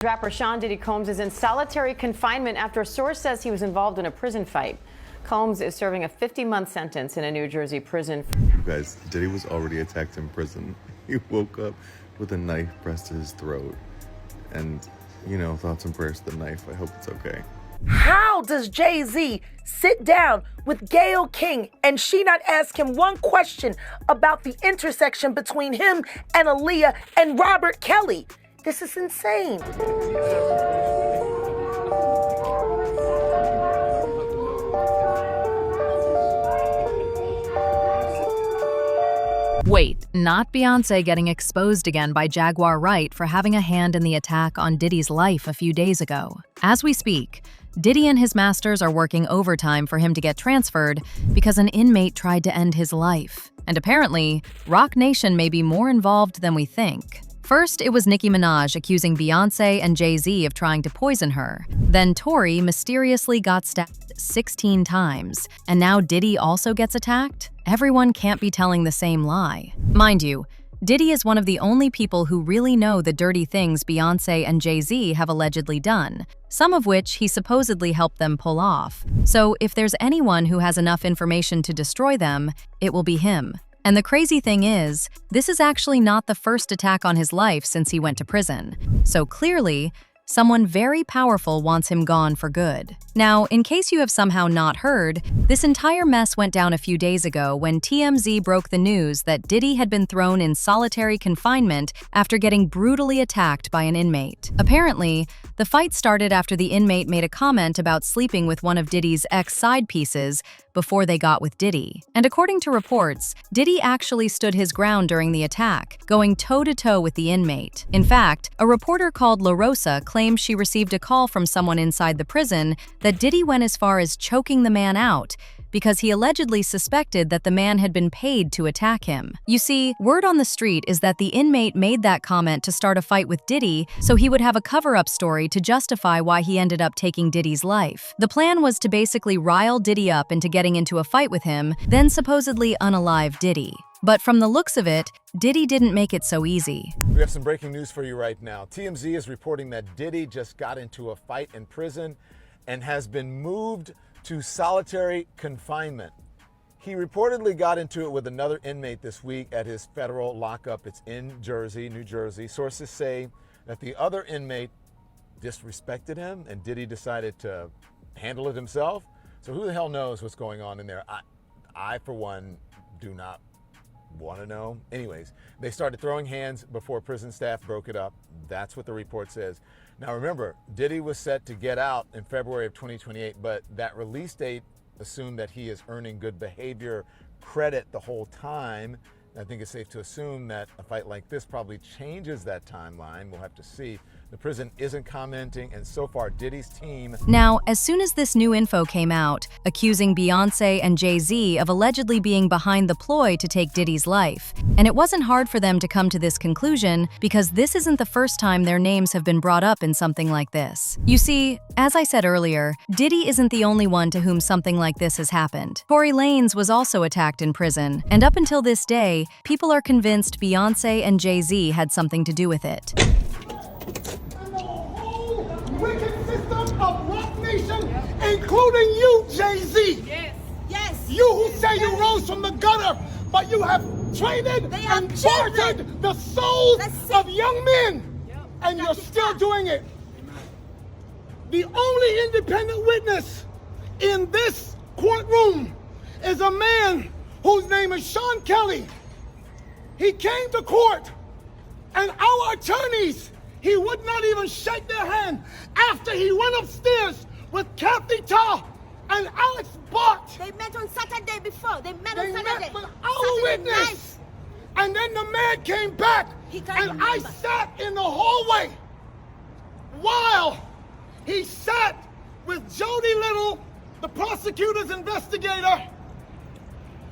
Rapper Sean Diddy Combs is in solitary confinement after a source says he was involved in a prison fight. Combs is serving a 50-month sentence in a New Jersey prison. You guys, Diddy was already attacked in prison. He woke up with a knife pressed to his throat. And, thoughts and prayers to the knife. I hope it's okay. How does Jay Z sit down with Gayle King and she not ask him one question about the intersection between him and Aaliyah and Robert Kelly? This is insane. Wait, not Beyonce getting exposed again by Jaguar Wright for having a hand in the attack on Diddy's life a few days ago. As we speak, Diddy and his masters are working overtime for him to get transferred because an inmate tried to end his life. And apparently, Roc Nation may be more involved than we think. First, it was Nicki Minaj accusing Beyonce and Jay Z of trying to poison her. Then Tory mysteriously got stabbed 16 times. And now Diddy also gets attacked? Everyone can't be telling the same lie. Mind you, Diddy is one of the only people who really know the dirty things Beyonce and Jay Z have allegedly done, some of which he supposedly helped them pull off. So if there's anyone who has enough information to destroy them, it will be him. And the crazy thing is, this is actually not the first attack on his life since he went to prison. So clearly, someone very powerful wants him gone for good. Now, in case you have somehow not heard, this entire mess went down a few days ago when TMZ broke the news that Diddy had been thrown in solitary confinement after getting brutally attacked by an inmate. Apparently, the fight started after the inmate made a comment about sleeping with one of Diddy's ex-side pieces before they got with Diddy. And according to reports, Diddy actually stood his ground during the attack, going toe-to-toe with the inmate. In fact, a reporter called La Rosa claimed she received a call from someone inside the prison that Diddy went as far as choking the man out because he allegedly suspected that the man had been paid to attack him. You see, word on the street is that the inmate made that comment to start a fight with Diddy so he would have a cover-up story to justify why he ended up taking Diddy's life. The plan was to basically rile Diddy up into getting into a fight with him, then supposedly unalive Diddy. But from the looks of it, Diddy didn't make it so easy. We have some breaking news for you right now. TMZ is reporting that Diddy just got into a fight in prison and has been moved to solitary confinement. He reportedly got into it with another inmate this week at his federal lockup. It's in Jersey, New Jersey. Sources say that the other inmate disrespected him and Diddy decided to handle it himself. So who the hell knows what's going on in there? I for one, do not want to know. Anyways, they started throwing hands before prison staff broke it up. That's what the report says. Now remember, Diddy was set to get out in February of 2028, but that release date assumed that he is earning good behavior credit the whole time. I think it's safe to assume that a fight like this probably changes that timeline. We'll have to see. The prison isn't commenting, and so far, Diddy's team... Now, as soon as this new info came out, accusing Beyonce and Jay Z of allegedly being behind the ploy to take Diddy's life, and it wasn't hard for them to come to this conclusion because this isn't the first time their names have been brought up in something like this. You see, as I said earlier, Diddy isn't the only one to whom something like this has happened. Tory Lanez was also attacked in prison, and up until this day, people are convinced Beyonce and Jay Z had something to do with it. And the whole wicked system of Roc Nation, including you, Jay Z. Yes. Yes. You who say you rose from the gutter, but you have traded and bartered the souls of young men, and you're still doing it. The only independent witness in this courtroom is a man whose name is Sean Kelly. He came to court, and our attorneys, he would not even shake their hand after he went upstairs with Kathy Ta and Alex Bart. They met on Saturday before. They met They on Saturday. met with our witness. And then the man came back, and I sat in the hallway while he sat with Jody Little, the prosecutor's investigator,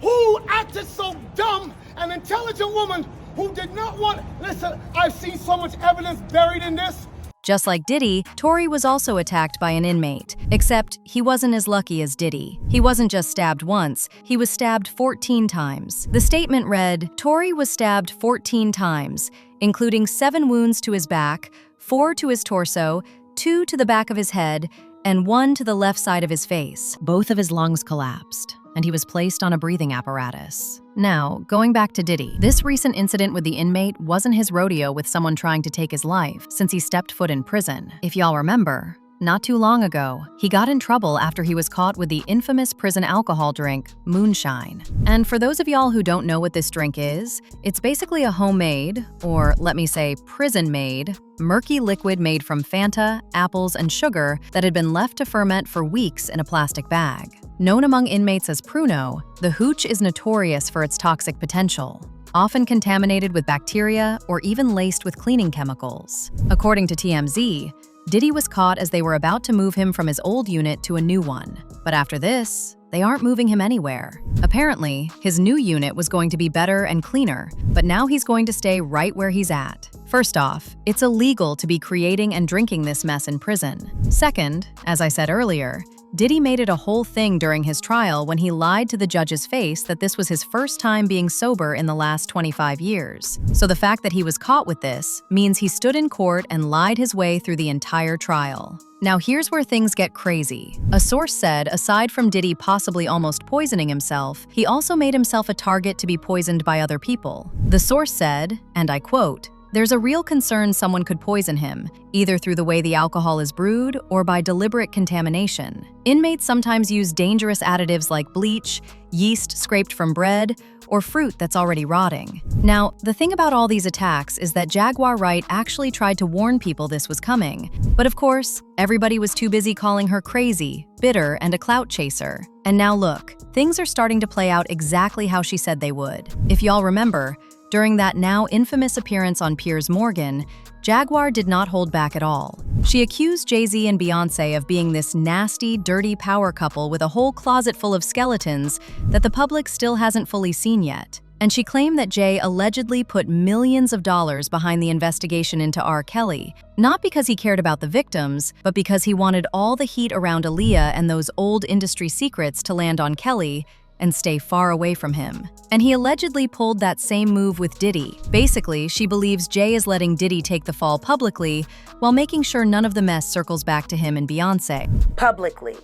who acted so dumb, an intelligent woman who did not want... Listen, I've seen so much evidence buried in this. Just like Diddy, Tory was also attacked by an inmate, except he wasn't as lucky as Diddy. He wasn't just stabbed once, he was stabbed 14 times. The statement read, Tory was stabbed 14 times, including 7 wounds to his back, 4 to his torso, 2 to the back of his head, and 1 to the left side of his face. Both of his lungs collapsed, and he was placed on a breathing apparatus. Now, going back to Diddy, this recent incident with the inmate wasn't his rodeo with someone trying to take his life since he stepped foot in prison. If y'all remember, not too long ago, he got in trouble after he was caught with the infamous prison alcohol drink, moonshine. And for those of y'all who don't know what this drink is, it's basically a homemade, or let me say prison-made, murky liquid made from Fanta, apples, and sugar that had been left to ferment for weeks in a plastic bag. Known among inmates as Pruno, the hooch is notorious for its toxic potential, often contaminated with bacteria or even laced with cleaning chemicals. According to TMZ, Diddy was caught as they were about to move him from his old unit to a new one. But after this, they aren't moving him anywhere. Apparently, his new unit was going to be better and cleaner, but now he's going to stay right where he's at. First off, it's illegal to be creating and drinking this mess in prison. Second, as I said earlier, Diddy made it a whole thing during his trial when he lied to the judge's face that this was his first time being sober in the last 25 years. So the fact that he was caught with this means he stood in court and lied his way through the entire trial. Now here's where things get crazy. A source said, aside from Diddy possibly almost poisoning himself, he also made himself a target to be poisoned by other people. The source said, and I quote, "There's a real concern someone could poison him, either through the way the alcohol is brewed or by deliberate contamination. Inmates sometimes use dangerous additives like bleach, yeast scraped from bread, or fruit that's already rotting." Now, the thing about all these attacks is that Jaguar Wright actually tried to warn people this was coming. But of course, everybody was too busy calling her crazy, bitter, and a clout chaser. And now look, things are starting to play out exactly how she said they would. If y'all remember, during that now infamous appearance on Piers Morgan, Jaguar did not hold back at all. She accused Jay Z and Beyonce of being this nasty, dirty power couple with a whole closet full of skeletons that the public still hasn't fully seen yet. And she claimed that Jay allegedly put millions of dollars behind the investigation into R. Kelly, not because he cared about the victims, but because he wanted all the heat around Aaliyah and those old industry secrets to land on Kelly and stay far away from him. And he allegedly pulled that same move with Diddy. Basically, she believes Jay is letting Diddy take the fall publicly while making sure none of the mess circles back to him and Beyonce. Publicly.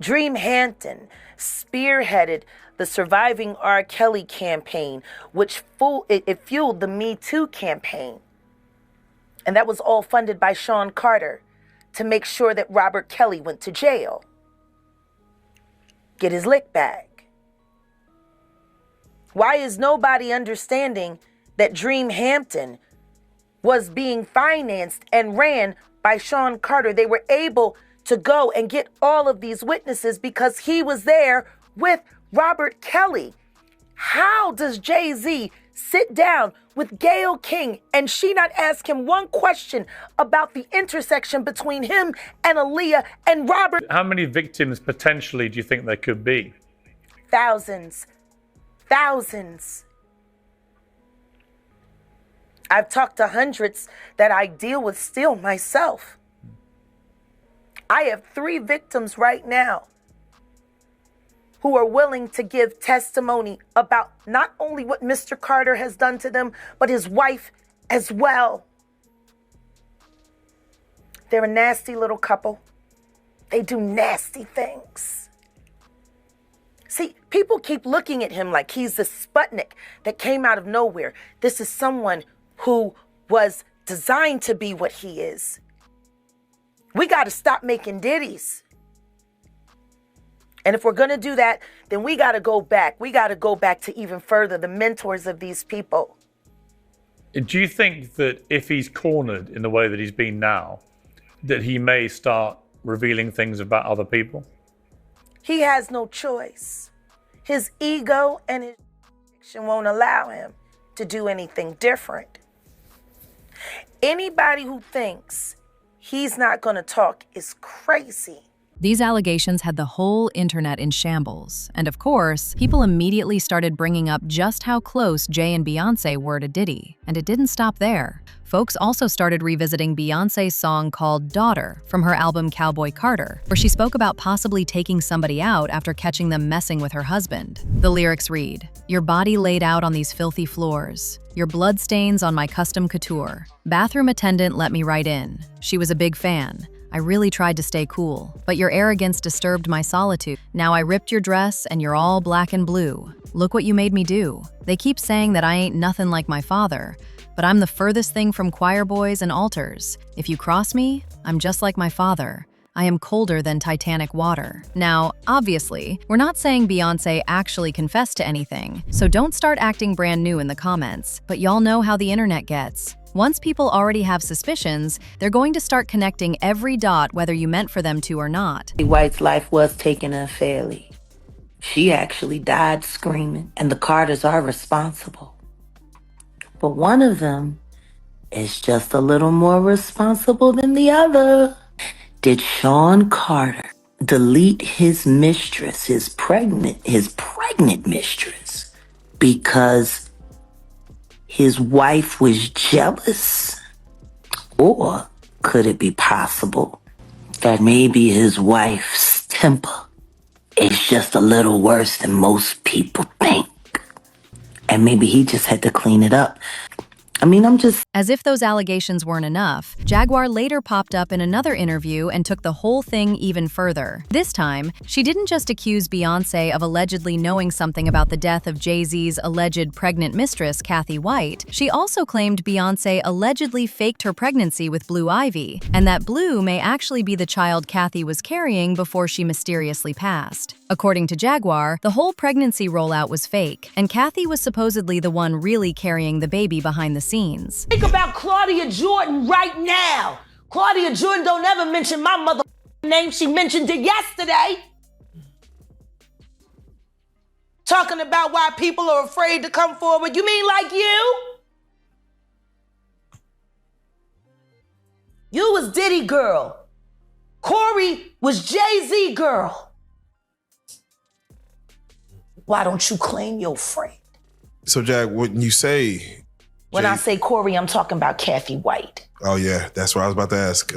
Dream Hampton spearheaded the Surviving R. Kelly campaign, which fueled the Me Too campaign. And that was all funded by Sean Carter to make sure that Robert Kelly went to jail. Get his lick back. Why is nobody understanding that Dream Hampton was being financed and ran by Sean Carter? They were able to go and get all of these witnesses because he was there with Robert Kelly. How does Jay Z sit down with Gayle King and she not ask him one question about the intersection between him and Aaliyah and Robert? How many victims potentially do you think there could be? Thousands. Thousands. I've talked to hundreds that I deal with still myself. I have 3 victims right now who are willing to give testimony about not only what Mr. Carter has done to them, but his wife as well. They're a nasty little couple. They do nasty things. See, people keep looking at him like he's the Sputnik that came out of nowhere. This is someone who was designed to be what he is. We got to stop making ditties. And if we're going to do that, then we got to go back. We got to go back to even further, the mentors of these people. Do you think that if he's cornered in the way that he's been now, that he may start revealing things about other people? He has no choice. His ego and his addiction won't allow him to do anything different. Anybody who thinks he's not going to talk is crazy. These allegations had the whole internet in shambles, and of course, people immediately started bringing up just how close Jay and Beyonce were to Diddy, and it didn't stop there. folks also started revisiting Beyonce's song called Daughter from her album Cowboy Carter, where she spoke about possibly taking somebody out after catching them messing with her husband. The lyrics read, "Your body laid out on these filthy floors. Your bloodstains on my custom couture. Bathroom attendant let me right in. She was a big fan. I really tried to stay cool, but your arrogance disturbed my solitude. Now I ripped your dress and you're all black and blue. Look what you made me do. They keep saying that I ain't nothing like my father, but I'm the furthest thing from choir boys and altars. If you cross me, I'm just like my father. I am colder than Titanic water." Now, obviously, we're not saying Beyonce actually confessed to anything, so don't start acting brand new in the comments, but y'all know how the internet gets. Once people already have suspicions, they're going to start connecting every dot whether you meant for them to or not. White's life was taken unfairly. She actually died screaming, and the Carters are responsible. But one of them is just a little more responsible than the other. Did Sean Carter delete his mistress, his pregnant mistress, because his wife was jealous? Or could it be possible that maybe his wife's temper is just a little worse than most people think? And maybe he just had to clean it up. As if those allegations weren't enough, Jaguar later popped up in another interview and took the whole thing even further. This time, she didn't just accuse Beyonce of allegedly knowing something about the death of Jay Z's alleged pregnant mistress, Kathy White. She also claimed Beyonce allegedly faked her pregnancy with Blue Ivy, and that Blue may actually be the child Kathy was carrying before she mysteriously passed. According to Jaguar, the whole pregnancy rollout was fake, and Kathy was supposedly the one really carrying the baby behind the scenes. Think about Claudia Jordan right now. Claudia Jordan don't ever mention my mother name. She mentioned it yesterday. Talking about why people are afraid to come forward. You mean like you? You was Diddy girl. Corey was Jay Z girl. Why don't you claim your friend? So, Jack, when you say... When I say Corey, I'm talking about Kathy White. Oh, yeah, that's what I was about to ask.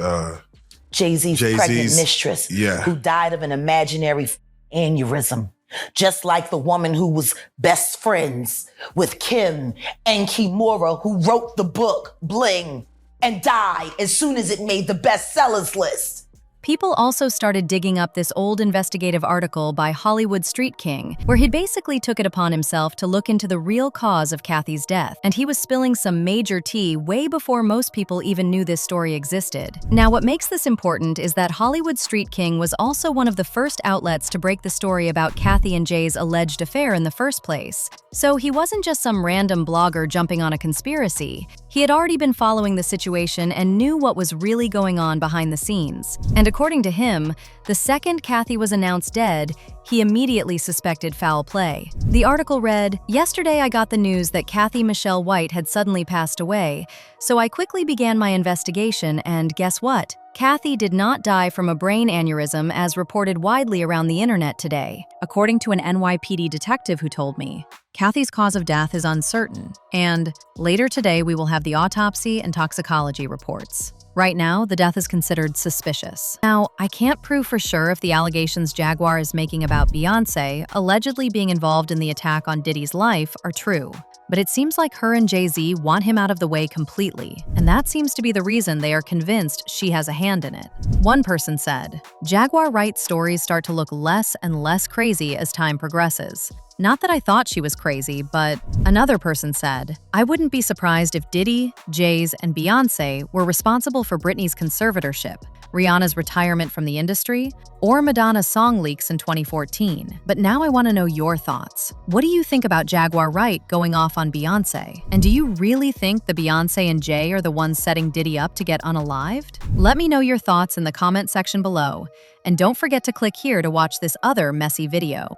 Jay-Z's pregnant mistress, who died of an imaginary aneurysm. Just like the woman who was best friends with Kim and Kimura, who wrote the book Bling and died as soon as it made the bestsellers list. People also started digging up this old investigative article by Hollywood Street King, where he basically took it upon himself to look into the real cause of Kathy's death, and he was spilling some major tea way before most people even knew this story existed. Now, what makes this important is that Hollywood Street King was also one of the first outlets to break the story about Kathy and Jay's alleged affair in the first place. So he wasn't just some random blogger jumping on a conspiracy. He had already been following the situation and knew what was really going on behind the scenes. And according to him, the second Kathy was announced dead, he immediately suspected foul play. The article read, "Yesterday I got the news that Kathy Michelle White had suddenly passed away, so I quickly began my investigation and guess what? Kathy did not die from a brain aneurysm as reported widely around the internet today, according to an NYPD detective who told me. Kathy's cause of death is uncertain, and later today we will have the autopsy and toxicology reports. Right now, the death is considered suspicious." Now, I can't prove for sure if the allegations Jaguar is making about Beyonce allegedly being involved in the attack on Diddy's life are true, but it seems like her and Jay Z want him out of the way completely, and that seems to be the reason they are convinced she has a hand in it. One person said, "Jaguar Wright's stories start to look less and less crazy as time progresses. Not that I thought she was crazy, but..." Another person said, "I wouldn't be surprised if Diddy, Jay-Z, and Beyonce were responsible for Britney's conservatorship, Rihanna's retirement from the industry, or Madonna's song leaks in 2014. But now I want to know your thoughts. What do you think about Jaguar Wright going off on Beyonce? And do you really think the Beyonce and Jay are the ones setting Diddy up to get unalived? Let me know your thoughts in the comment section below, and don't forget to click here to watch this other messy video.